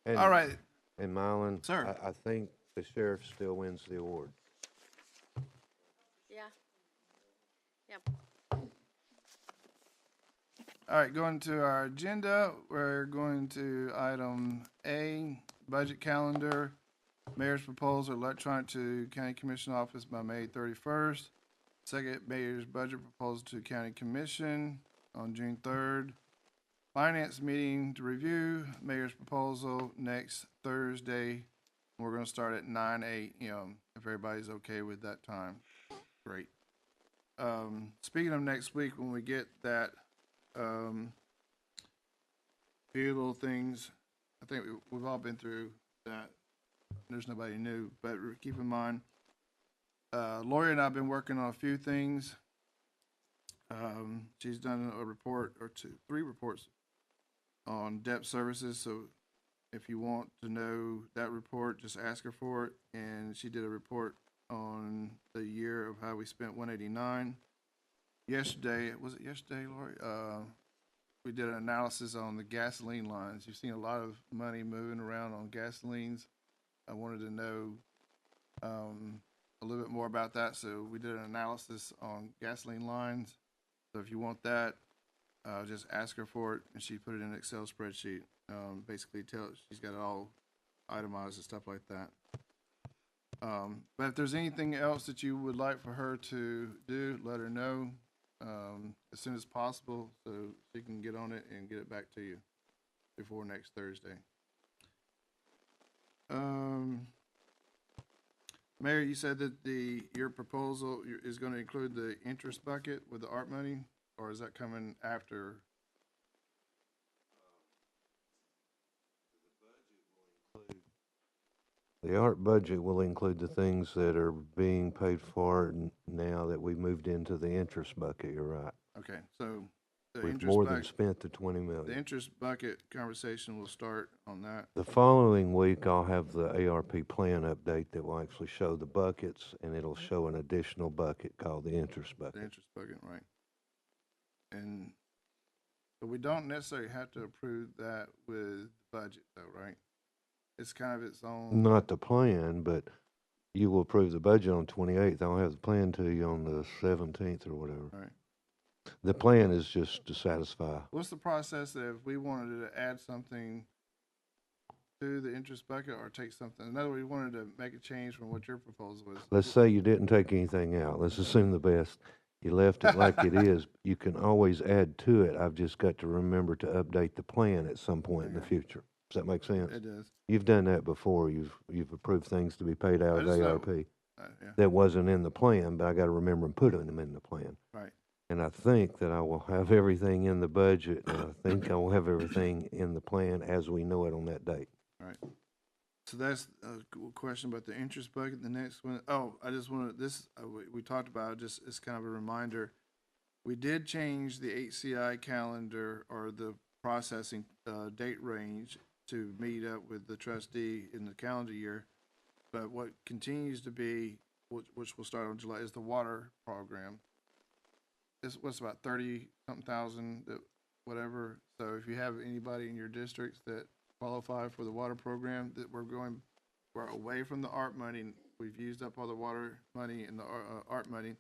And- All right. And Mylan, Sir. I think the sheriff still wins the award. yeah. Yeah. All right, going to our agenda, we're going to item A, budget calendar, mayor's proposal, electronic to county commission office by May 31st. Second, mayor's budget proposal to county commission on June 3rd. Finance meeting to review mayor's proposal next Thursday. We're gonna start at 9 a.m. if everybody's okay with that time. Great. Speaking of next week, when we get that, few little things, I think we've all been through that. There's nobody new, but keep in mind, Lori and I have been working on a few things. She's done a report or three reports on debt services, so if you want to know that report, just ask her for it. And she did a report on the year of how we spent 189. Yesterday, was it yesterday, Lori? We did an analysis on the gasoline lines. You've seen a lot of money moving around on gasolines. I wanted to know a little bit more about that, so we did an analysis on gasoline lines. So if you want that, just ask her for it, and she put it in an Excel spreadsheet. Basically, she's got it all itemized and stuff like that. But if there's anything else that you would like for her to do, let her know as soon as possible, so she can get on it and get it back to you before next Thursday. Mayor, you said that your proposal is going to include the interest bucket with the art money, or is that coming after? The art budget will include the things that are being paid for now that we moved into the interest bucket, you're right. Okay, so the We've interest more than bucket, spent the 20 the million. interest bucket conversation will start on that. The following week, I'll have the ARP plan update that will actually show the buckets, and it'll show an additional bucket called the interest The bucket. interest bucket, right? And but we don't necessarily have to approve that with budget, though, right? It's kind of its own. Not the plan, but you will approve the budget on 28th. I'll have the plan to you on the 17th or whatever. Right. The plan is just to satisfy. What's the process that if we wanted to add something to the interest bucket or take something? In other words, we wanted to make a change from what your proposal was. Let's say you didn't take anything out. Let's assume the best. You left it like it is. You can always add to it. I've just got to remember to update the plan at some point in the Okay. future. Does that make sense? It does. You've done that before. You've approved things to be paid out I of just know- ARP. Yeah, That wasn't in the plan, but I got to remember and put them in the plan. right. And I think that I will have everything in the budget, and I think I will have everything in the plan as we know it on that date. Right. So that's a question about the interest bucket. The next one, I just wanted, we talked about it, just as kind of a reminder. We did change the HCI calendar or the processing, date range to meet up with the trustee in the calendar year. But what continues to be, which will start on July, is the water program. It's what's about 30-something thousand, whatever. So if you have anybody in your districts that qualify for the water program, that we're away from the art money. We've used up all the water money and the art money,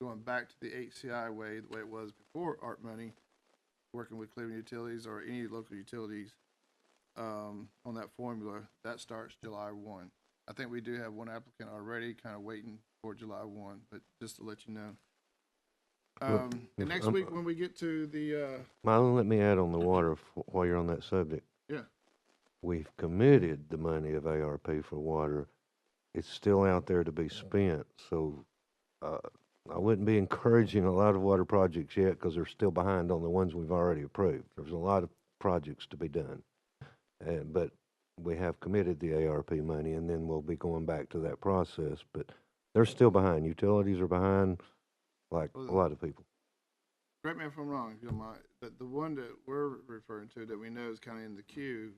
going back to the HCI way, the way it was before ARP money, working with Cleveland Utilities or any local utilities, on that formula, that starts July 1. I think we do have one applicant already kind of waiting for July 1, but just to let you know. And next week when we get to the, Mylon, let me add on the water while you're on that subject. yeah, We've committed the money of ARP for water. It's still out there to be spent, so I wouldn't be encouraging a lot of water projects yet because they're still behind on the ones we've already approved. There's a lot of projects to be done. But we have committed the ARP money, and then we'll be going back to that process. But they're still behind. Utilities are behind, like a lot of people. correct me if I'm wrong, if you don't mind, but the one that we're referring to that we know is kind of in the queue,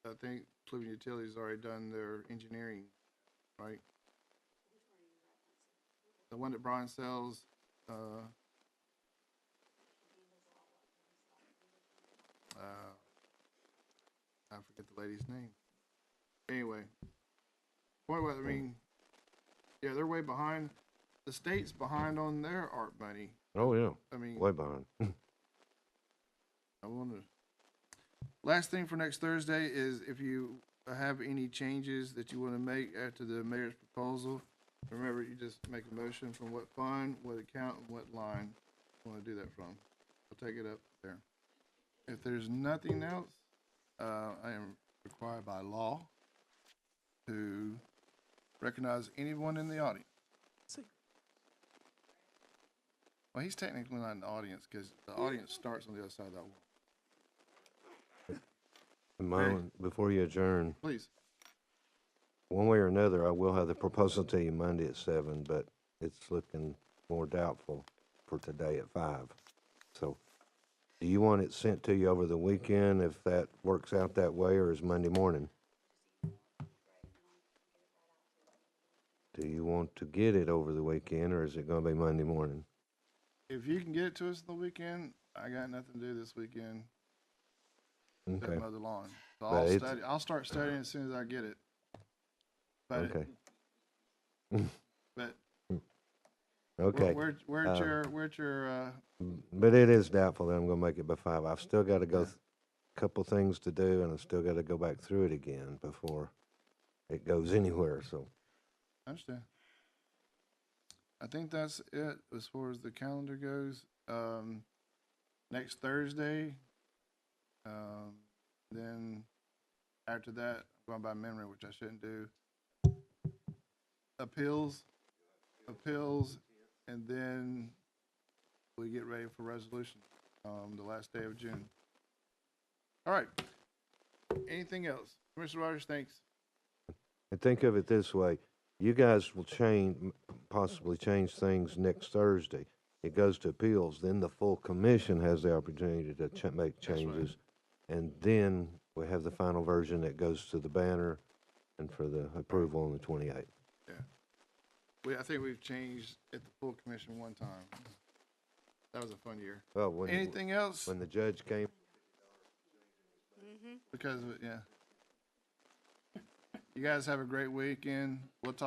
I think Cleveland Utilities already done their engineering, right? The one that Brian sells, I forget the lady's name. Anyway, point was, I mean, yeah, they're way behind. The state's behind on their ARP money. Oh, yeah, I mean, way behind. I wonder. Last thing for next Thursday is if you have any changes that you want to make after the mayor's proposal, remember you just make a motion from what fund, what account, and what line you want to do that from. I'll take it up there. If there's nothing else, I am required by law to recognize anyone in the audience. Well, he's technically not in the audience because the audience starts on the other side of that wall. Mylon, before you adjourn, Please. one way or another, I will have the proposal to you Monday at 7, but it's looking more doubtful for today at 5. So, do you want it sent to you over the weekend if that works out that way, or is Monday morning? Do you want to get it over the weekend, or is it going to be Monday morning? If you can get it to us on the weekend, I got nothing to do this weekend. Okay. Mow the lawn. So But I'll start studying as soon as I get it. But Okay. but Okay. where's your But it is doubtful that I'm going to make it by 5. I've still got to go, couple things to do, and I've still got to go back through it again before it goes anywhere. So, I understand. I think that's it as far as the calendar goes. Next Thursday, then after that, I'm going by memory, which I shouldn't do. Appeals, and then we get ready for resolution, the last day of June. All right. Anything else? Commissioner Rogers, thanks. and think of it this way: you guys will possibly change things next Thursday. It goes to appeals, then the full commission has the opportunity to make changes, and then we have the final version that goes to the banner and for the approval on the 28th. Yeah. I think we've changed at the full commission one time. That was a fun year. Well, Anything else? when the judge came. Because of it, yeah. You guys have a great weekend. We'll talk.